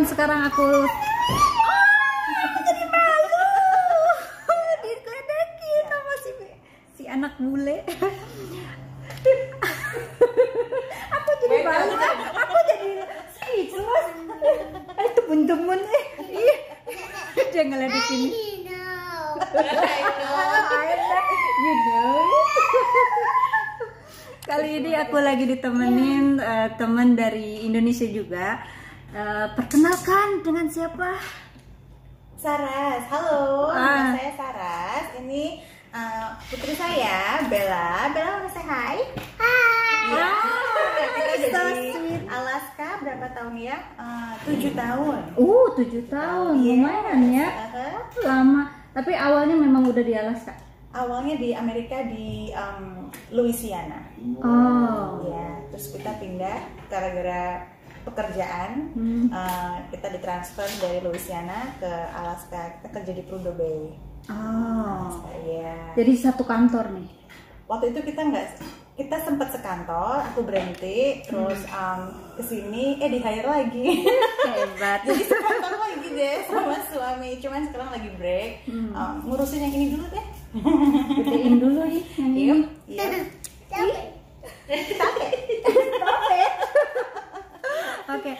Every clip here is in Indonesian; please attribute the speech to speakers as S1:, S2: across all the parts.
S1: sekarang aku jadi malu. Diledekin sama si anak bule. Aku jadi malu, aku jadi speechless. Itu temen-temen dia ngeledekin. You know. Kali ini aku lagi ditemenin teman dari Indonesia juga. Perkenalkan dengan siapa?
S2: Saras, halo, nama saya Saras. Ini putri saya, Bella. Bella mau say hi? Hai. Ya, kita
S1: so
S2: jadi
S1: sweet.
S2: Alaska berapa tahun ya? 7 tahun.
S1: 7 tahun, lumayan ya. Lama. Tapi awalnya memang udah di Alaska.
S2: Awalnya di Amerika di Louisiana.
S1: Oh.
S2: Ya, terus kita pindah gara-gara pekerjaan. Kita ditransfer dari Louisiana ke Alaska. Kita kerja di Prudhoe Bay.
S1: Oh.
S2: Iya.
S1: Jadi satu kantor nih.
S2: Waktu itu kita sempat sekantor, aku berhenti, terus kesini, di hire lagi.
S1: Hebat.
S2: Jadi sekantor lagi deh sama suami, cuman sekarang lagi break. Ngurusin yang ini dulu deh.
S1: Gedein dulu nih yang ini.
S2: Iya.
S1: Oke.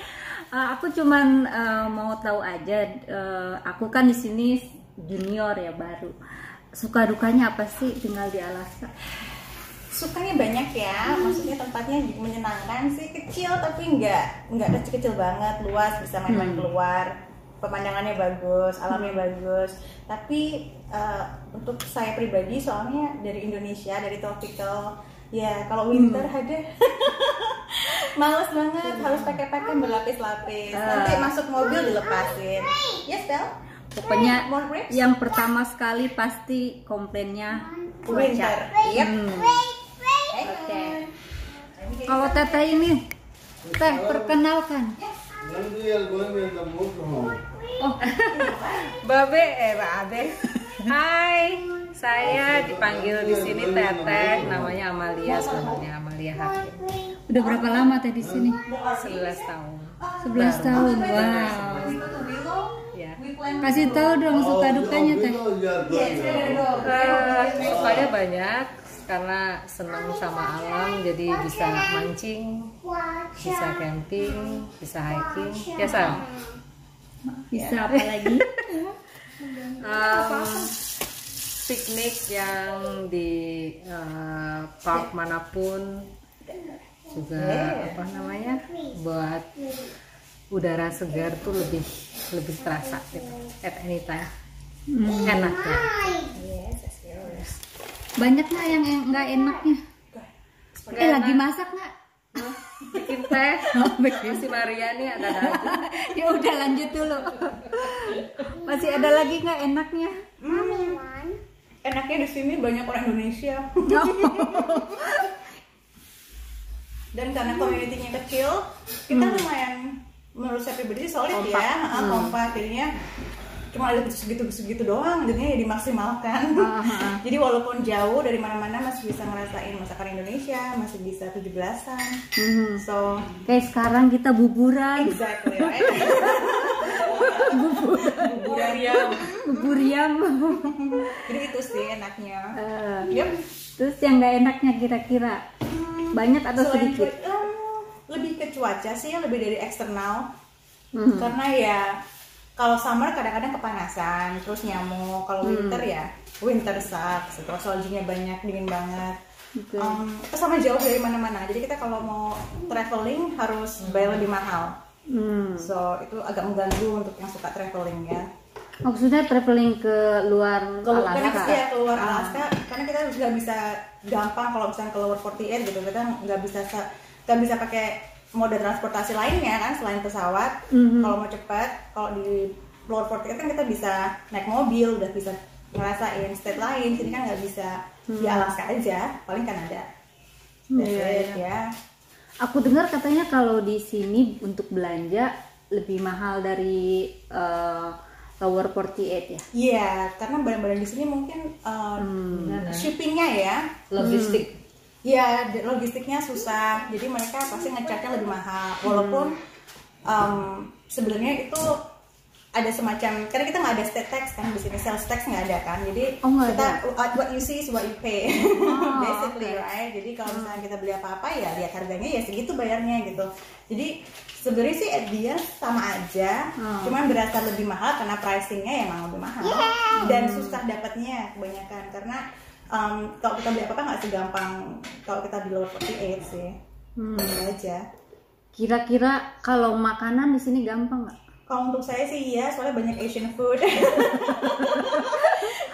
S1: Aku cuman mau tahu aja. Aku kan di sini junior ya, baru. Suka dukanya apa sih tinggal di Alaska?
S2: Sukanya banyak ya, maksudnya tempatnya menyenangkan sih, kecil tapi nggak kecil-kecil banget, luas, bisa main-main keluar, pemandangannya bagus, alamnya bagus. Tapi untuk saya pribadi, soalnya dari Indonesia, dari tropical, ya kalau winter ada males banget, harus pakai pakaian berlapis-lapis. Nanti masuk mobil dilepasin. Yes, Bel?
S1: Pokoknya yang pertama sekali pasti komplainnya
S2: Winter. Yep.
S1: Oke. Kalau Teteh ini, Teh perkenalkan.
S3: Oh, Babe. Hai, saya dipanggil di sini Teteh, namanya Amalia, sebenarnya Amalia Hakim.
S1: Udah berapa lama Teh di sini?
S3: 11 tahun.
S1: 11 tahun. Wow.
S3: Ya.
S1: Kasih tahu dong suka dukanya Teh.
S3: Sukanya banyak karena senang sama alam, jadi bisa mancing, bisa camping, bisa hiking. Ya, Sam?
S1: Bisa apa lagi?
S3: Piknik yang di park manapun juga apa namanya, buat udara segar tuh lebih terasa gitu at any time. Enak ya.
S1: Banyak nggak yang nggak enaknya? Lagi masak nggak?
S3: Bikin teh. Si Maria nih ada lagi.
S1: Ya udah lanjut dulu. Masih ada lagi nggak enaknya?
S2: Enaknya di sini banyak orang Indonesia. Dan karena community-nya kecil, kita lumayan, menurut saya pribadi solid ya, kompak. Jadinya cuma ada segitu doang, jadinya ya dimaksimalkan. Jadi walaupun jauh dari mana-mana masih bisa ngerasain masakan Indonesia, masih bisa 17-an. So
S1: kayak sekarang kita buburan.
S2: exactly right.
S1: Bubur yam.
S2: Jadi itu sih enaknya.
S1: Yep. Terus yang nggak enaknya kira-kira banyak atau
S2: Selain
S1: sedikit?
S2: Lebih ke cuaca sih, lebih dari eksternal. Karena ya kalau summer kadang-kadang kepanasan, terus nyamuk. Kalau winter ya winter sucks. Terus saljunya banyak, dingin banget. Kita sama jauh dari mana-mana. Jadi kita kalau mau traveling harus bayar lebih mahal. So itu agak mengganggu untuk yang suka traveling ya.
S1: Maksudnya traveling ke luar Alaska?
S2: Karena keluar Alaska, karena kita nggak bisa gampang kalau misalnya ke lower 48 gitu, kita nggak bisa pakai moda transportasi lainnya kan selain pesawat. Kalau mau cepat, kalau di lower 48 kan kita bisa naik mobil, udah bisa ngerasain state lain. Sini kan nggak bisa di Alaska aja, paling Kanada. Ya.
S1: Aku dengar katanya kalau di sini untuk belanja lebih mahal dari Lower 48 ya?
S2: Iya, karena barang-barang di sini mungkin shippingnya ya,
S3: Logistik.
S2: Ya logistiknya susah, jadi mereka pasti ngecatnya lebih mahal. Walaupun sebenarnya itu ada semacam, karena kita nggak ada state tax kan di sini, sales tax nggak ada kan, jadi kita what you see is what you pay, basically, right? Jadi kalau misalnya kita beli apa-apa ya lihat harganya ya segitu bayarnya gitu. Jadi sebenarnya sih dia sama aja, cuman berasa lebih mahal karena pricingnya emang lebih mahal dan susah dapatnya kebanyakan karena kalau kita beli apa-apa nggak segampang kalau kita di lower 48 sih. Gitu aja.
S1: Kira-kira kalau makanan di sini gampang nggak?
S2: Kalau untuk saya sih iya, soalnya banyak Asian food.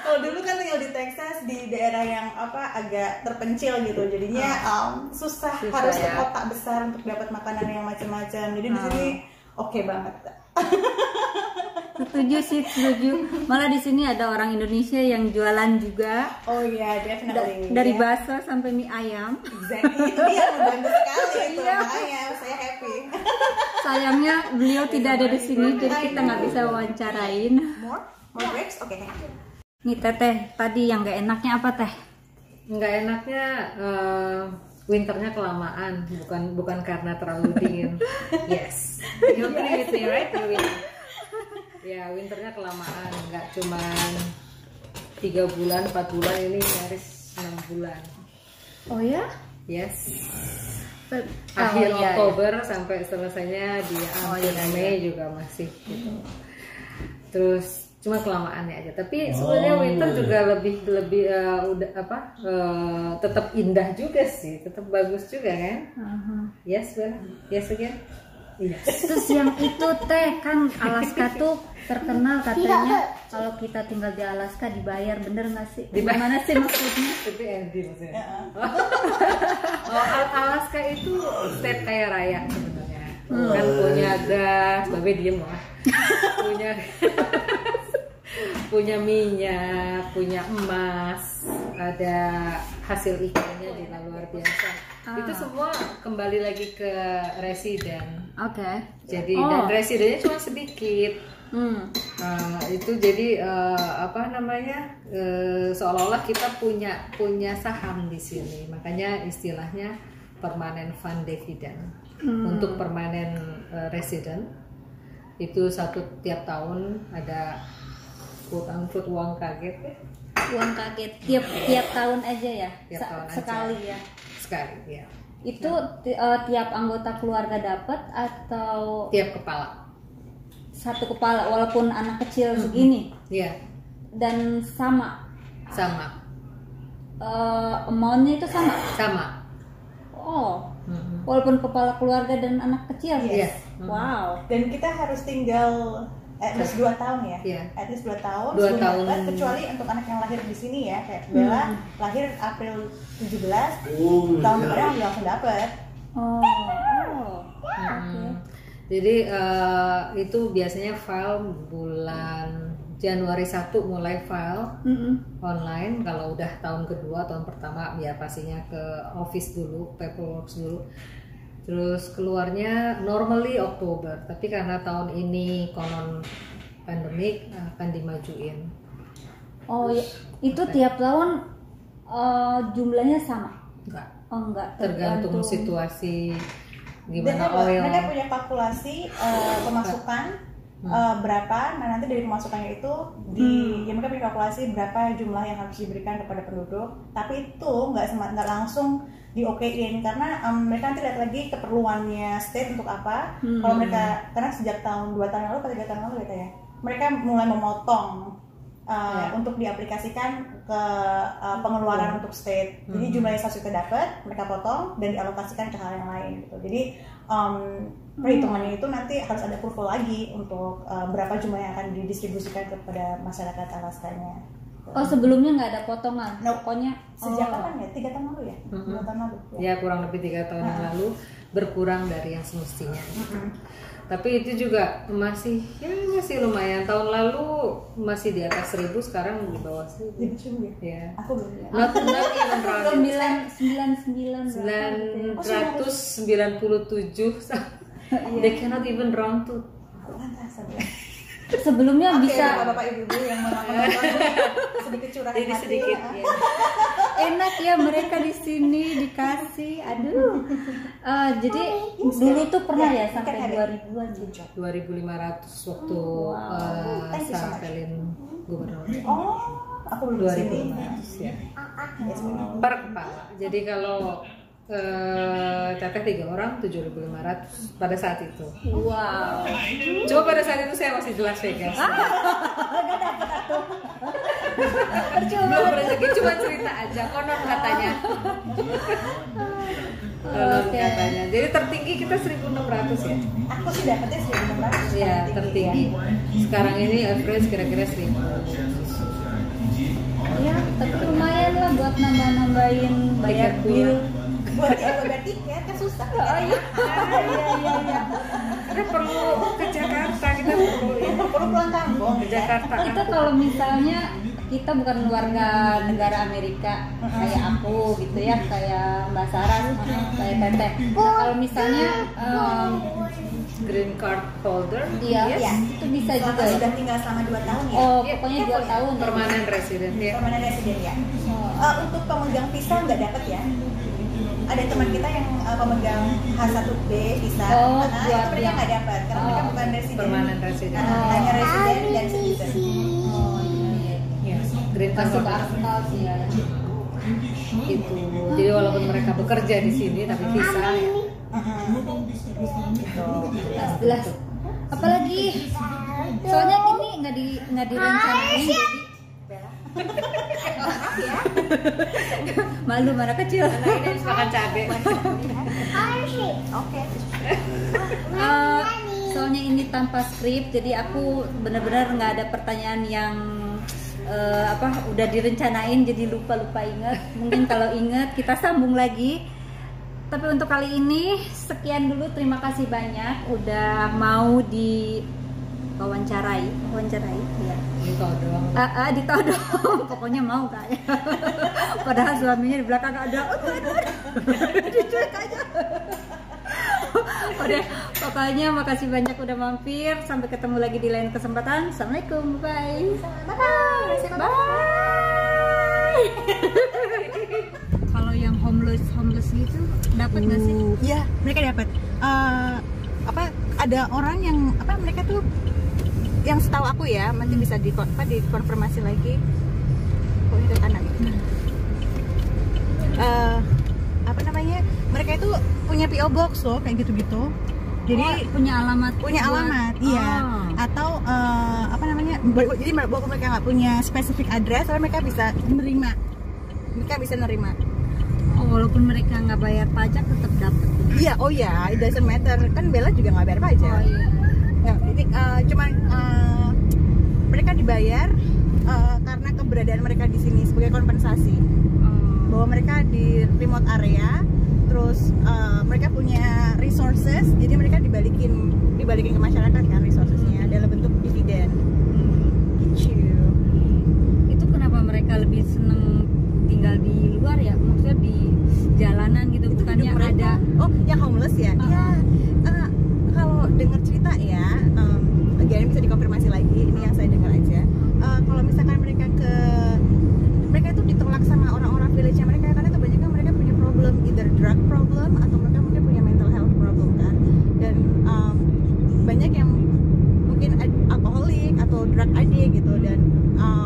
S2: Kalau dulu kan tinggal di Texas, di daerah yang agak terpencil gitu, jadinya susah harus ke kota besar untuk dapat makanan yang macam-macam. Jadi di sini oke banget.
S1: Setuju sih, setuju. Malah di sini ada orang Indonesia yang jualan juga.
S2: Oh iya, definitely.
S1: Dari bakso sampai mie ayam.
S2: Exactly, itu dia membantu sekali itu. Makanya saya happy.
S1: Sayangnya beliau tidak ada di sini, jadi kita nggak bisa wawancarain.
S2: More breaks, oke.
S1: Nih Teteh, tadi yang nggak enaknya apa Teh?
S3: Nggak enaknya winternya kelamaan, bukan karena terlalu dingin. Yes, you agree with me, right? Ya, winternya kelamaan, nggak cuman 3 bulan, 4 bulan, ini nyaris 6 bulan.
S1: Oh ya?
S3: Yes. Akhir Oktober sampai selesainya di akhir Mei juga masih gitu. Terus cuma kelamaannya aja. Tapi sebenarnya winter juga lebih tetap indah juga sih, tetap bagus juga kan? Yes, yes again. Yes.
S1: Terus yang itu Teh, kan Alaska tuh terkenal katanya kalau kita tinggal di Alaska dibayar, bener nggak sih? Gimana sih maksudnya?
S3: Itu Andy maksudnya. Alaska itu state kaya raya sebenarnya. Kan punya gas, babe diem lah. punya minyak, punya emas, ada hasil ikannya juga luar biasa. Itu semua kembali lagi ke residen.
S1: Oke.
S3: Jadi dan residennya cuma sedikit. Itu jadi seolah-olah kita punya saham di sini. Makanya istilahnya permanent fund dividend. Untuk permanent resident itu tiap tahun ada quote-unquote uang kaget ya.
S1: Uang kaget tiap tahun aja ya?
S3: Tiap tahun
S1: sekali
S3: aja.
S1: Ya?
S3: Sekali ya.
S1: Itu tiap anggota keluarga dapat atau
S3: tiap kepala?
S1: Satu kepala walaupun anak kecil segini?
S3: Iya.
S1: Dan sama?
S3: Sama.
S1: Amount-nya itu sama?
S3: Sama.
S2: Oh.
S1: Walaupun kepala keluarga dan anak kecil?
S2: Yes.
S1: Wow.
S2: Dan kita harus tinggal at least 2 tahun ya?
S3: Iya.
S2: At least 2 tahun.
S3: 2 tahun.
S2: Kecuali untuk anak yang lahir di sini ya, kayak Bella lahir April 17, tahun depan dia langsung dapat.
S3: Jadi itu biasanya file bulan Januari 1 mulai file online. Kalau udah tahun kedua, tahun pertama ya pastinya ke office dulu, paperwork dulu. Terus keluarnya normally Oktober, tapi karena tahun ini konon pandemik akan dimajuin.
S1: Oh ya, itu tiap tahun jumlahnya sama?
S3: Enggak.
S1: Oh enggak,
S3: tergantung situasi gimana
S2: Dan
S3: oil.
S2: mereka punya kalkulasi pemasukan berapa, nah nanti dari pemasukannya itu ya mereka punya kalkulasi berapa jumlah yang harus diberikan kepada penduduk, tapi itu nggak langsung di-okein karena mereka nanti lihat lagi keperluannya state untuk apa. Kalau mereka, karena sejak tahun 2 tahun lalu atau 3 tahun lalu gitu ya, mereka mulai memotong untuk diaplikasikan ke pengeluaran untuk state. Jadi jumlah yang seharusnya kita dapat mereka potong dan dialokasikan ke hal yang lain gitu. Jadi perhitungannya itu nanti harus ada approval lagi untuk berapa jumlah yang akan didistribusikan kepada masyarakat Alaskanya.
S1: Oh sebelumnya nggak ada potongan?
S2: Pokoknya sejak kapan ya? 3 tahun lalu ya? 2 tahun lalu
S3: ya kurang lebih 3 tahun yang lalu, berkurang dari yang semestinya. Tapi itu juga masih lumayan. Tahun lalu masih di atas 1.000, sekarang di bawah 1.000. Ya.
S2: Aku belum ya.
S3: Not even rounded. 997. They cannot even round to.
S2: Aku pantas.
S1: Sebelumnya
S2: Oke,
S1: bisa
S2: bapak ibu yang menonton sedikit curhat
S3: Jadi
S2: hati.
S3: sedikit ya.
S1: enak ya mereka di sini dikasih. Aduh. Jadi dulu tuh pernah ya sampai 2000-an gitu.
S3: 2.500 waktu
S2: Thank you so much.
S3: Pelin gubernur.
S2: Oh, aku belum di sini.
S3: 2.500 ya.
S2: Yes,
S3: Per kepala. Jadi kalau teteh 3 orang 7.500 pada saat itu.
S1: Wow.
S3: Coba pada saat itu saya masih di Las Vegas. Belum rezeki, cuma cerita aja, konon katanya. Konon
S1: Oke.
S3: katanya. Jadi tertinggi kita 1.600 ya.
S2: Aku sih dapetnya 1.600.
S3: Iya, tertinggi. Sekarang ini average kira-kira 1.000.
S1: Ya, tapi lumayan lah buat nambah-nambahin bayar bill.
S2: Buat bayar tiket kan susah.
S1: Oh iya. Iya.
S3: Kita perlu ke Jakarta, kita perlu ya.
S2: Perlu pulang kampung
S3: Ke Jakarta.
S1: Itu kalau misalnya kita bukan warga negara Amerika kayak aku gitu ya, kayak Mbak Sarah, kayak Teteh. Nah, kalau misalnya
S3: Green card holder.
S1: iya,
S2: Iya.
S1: itu bisa
S2: Selama
S1: juga ya.
S2: sudah tinggal selama 2 tahun ya.
S1: Oh,
S3: Iya,
S1: pokoknya
S2: iya,
S1: 2
S2: boleh.
S1: tahun. ya.
S3: Permanent resident ya.
S2: Permanent resident ya.
S1: Oh.
S2: Untuk pemegang visa nggak dapat ya. Ada teman kita yang pemegang H1B visa,
S1: Oh,
S2: itu
S1: buat
S2: mereka
S1: yang-
S2: nggak dapat karena mereka bukan resident.
S3: Permanent resident.
S2: Hanya resident dan citizen.
S1: Oh, iya.
S3: Ya, green card
S1: Masuk
S3: holder.
S1: akal sih ya.
S3: Gitu. Jadi walaupun mereka bekerja di sini tapi visa ya.
S1: Jelas. Apalagi soalnya ini nggak direncanain jadi
S2: Maaf ya.
S1: malu mana kecil.
S3: Nah, ini habis makan cabai.
S2: Oke.
S1: Soalnya ini tanpa skrip, jadi aku benar-benar nggak ada pertanyaan yang udah direncanain, jadi lupa ingat. Mungkin kalau ingat kita sambung lagi. Tapi untuk kali ini sekian dulu. Terima kasih banyak udah mau wawancarai ya.
S3: Ditodong.
S1: Ditodong. Pokoknya mau kayak. Padahal suaminya di belakang nggak ada. Dicuek aja. Udah, pokoknya makasih banyak udah mampir. Sampai ketemu lagi di lain kesempatan. Assalamualaikum, bye. Bye. Kalau yang homeless gitu dapat nggak sih?
S2: Iya, mereka dapat. Ada orang yang mereka tuh yang setahu aku ya, nanti bisa dikonfirmasi lagi. Kok ini ke kanan? Mereka itu punya PO box loh, kayak gitu-gitu. Jadi
S1: punya alamat.
S2: Iya. Atau jadi walaupun mereka nggak punya spesifik address, tapi mereka bisa nerima.
S1: Oh, walaupun mereka nggak bayar pajak tetap dapat.
S2: Iya, it doesn't matter. Kan Bella juga nggak bayar pajak.
S1: Oh iya.
S2: Ya, jadi mereka dibayar karena keberadaan mereka di sini sebagai kompensasi. Bahwa mereka di remote area, terus mereka punya resources, jadi mereka dibalikin ke masyarakat kan resourcesnya dalam bentuk dividen.
S1: Itu kenapa mereka lebih seneng tinggal di luar ya? Maksudnya di jalanan gitu,
S2: Itu
S1: bukannya
S2: hidup mereka.
S1: ada.
S2: Oh, yang homeless ya? Iya. Kalau dengar cerita ya, again bisa dikonfirmasi lagi. Ini yang saya dengar aja. Kalau misalkan mereka itu ditolak sama orang-orang village-nya mereka, karena itu banyak kan mereka punya problem, either drug problem atau mereka mungkin punya mental health problem kan. Dan banyak yang mungkin alkoholik atau drug addict gitu, dan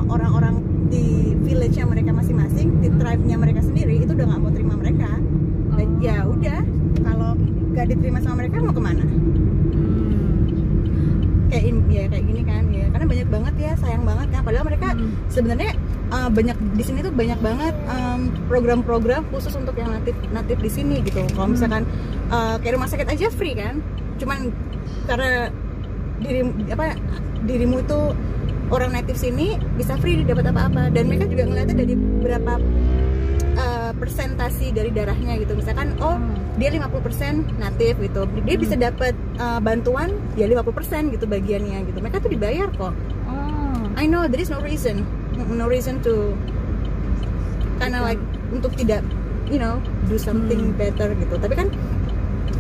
S2: orang-orang di village-nya mereka masing-masing, di tribe-nya mereka sendiri itu udah nggak mau terima mereka. Ya udah, kalau nggak diterima sama mereka mau kemana? Kayak gini kan ya, karena banyak banget ya, sayang banget kan. Padahal mereka sebenarnya banyak di sini tuh banyak banget program-program khusus untuk yang natif di sini gitu. Kalau misalkan kayak rumah sakit aja free kan, cuman karena dirimu itu orang natif sini bisa free dapat apa-apa. Dan mereka juga ngeliatnya dari berapa persentasi dari darahnya gitu. Misalkan dia 50% natif gitu, dia bisa dapat bantuan ya 50% gitu bagiannya gitu. Mereka tuh dibayar kok. I know there is no reason to karena like untuk tidak do something better gitu. Tapi kan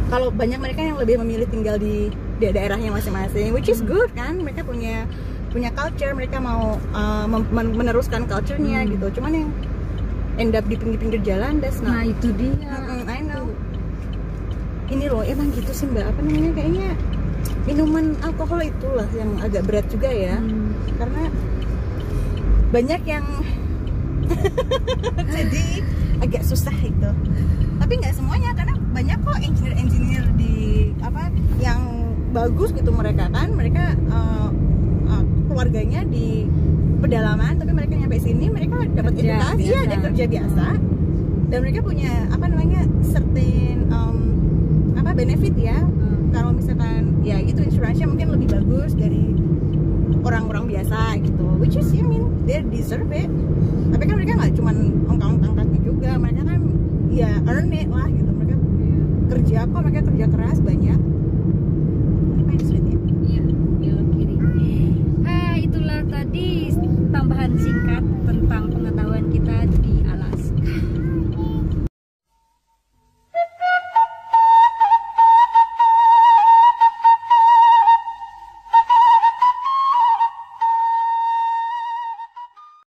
S2: kalau banyak mereka yang lebih memilih tinggal di di daerahnya masing-masing, which is good kan, mereka punya culture, mereka mau meneruskan culture-nya gitu. Cuman yang end up di pinggir-pinggir jalan, that's not.
S1: Nah itu dia.
S2: I know. Ini loh emang gitu sih Mbak, apa namanya, kayaknya minuman alkohol itulah yang agak berat juga ya, karena banyak yang jadi agak susah itu. Tapi nggak semuanya, karena banyak kok engineer di apa yang bagus gitu, mereka kan keluarganya di pedalaman, tapi mereka nyampe sini mereka dapat edukasi, ada kerja biasa, dan mereka punya apa namanya certain benefit ya. Kalau misalkan ya gitu insuransinya mungkin lebih bagus dari orang-orang biasa gitu, which is I mean they deserve it. Tapi kan mereka nggak cuma ongkang-ongkang kaki juga, mereka kan ya earn it lah gitu, mereka kerja kok, mereka kerja keras banyak. Apa yang sulit ya?
S1: Iya, belok kiri. Itulah tadi tambahan singkat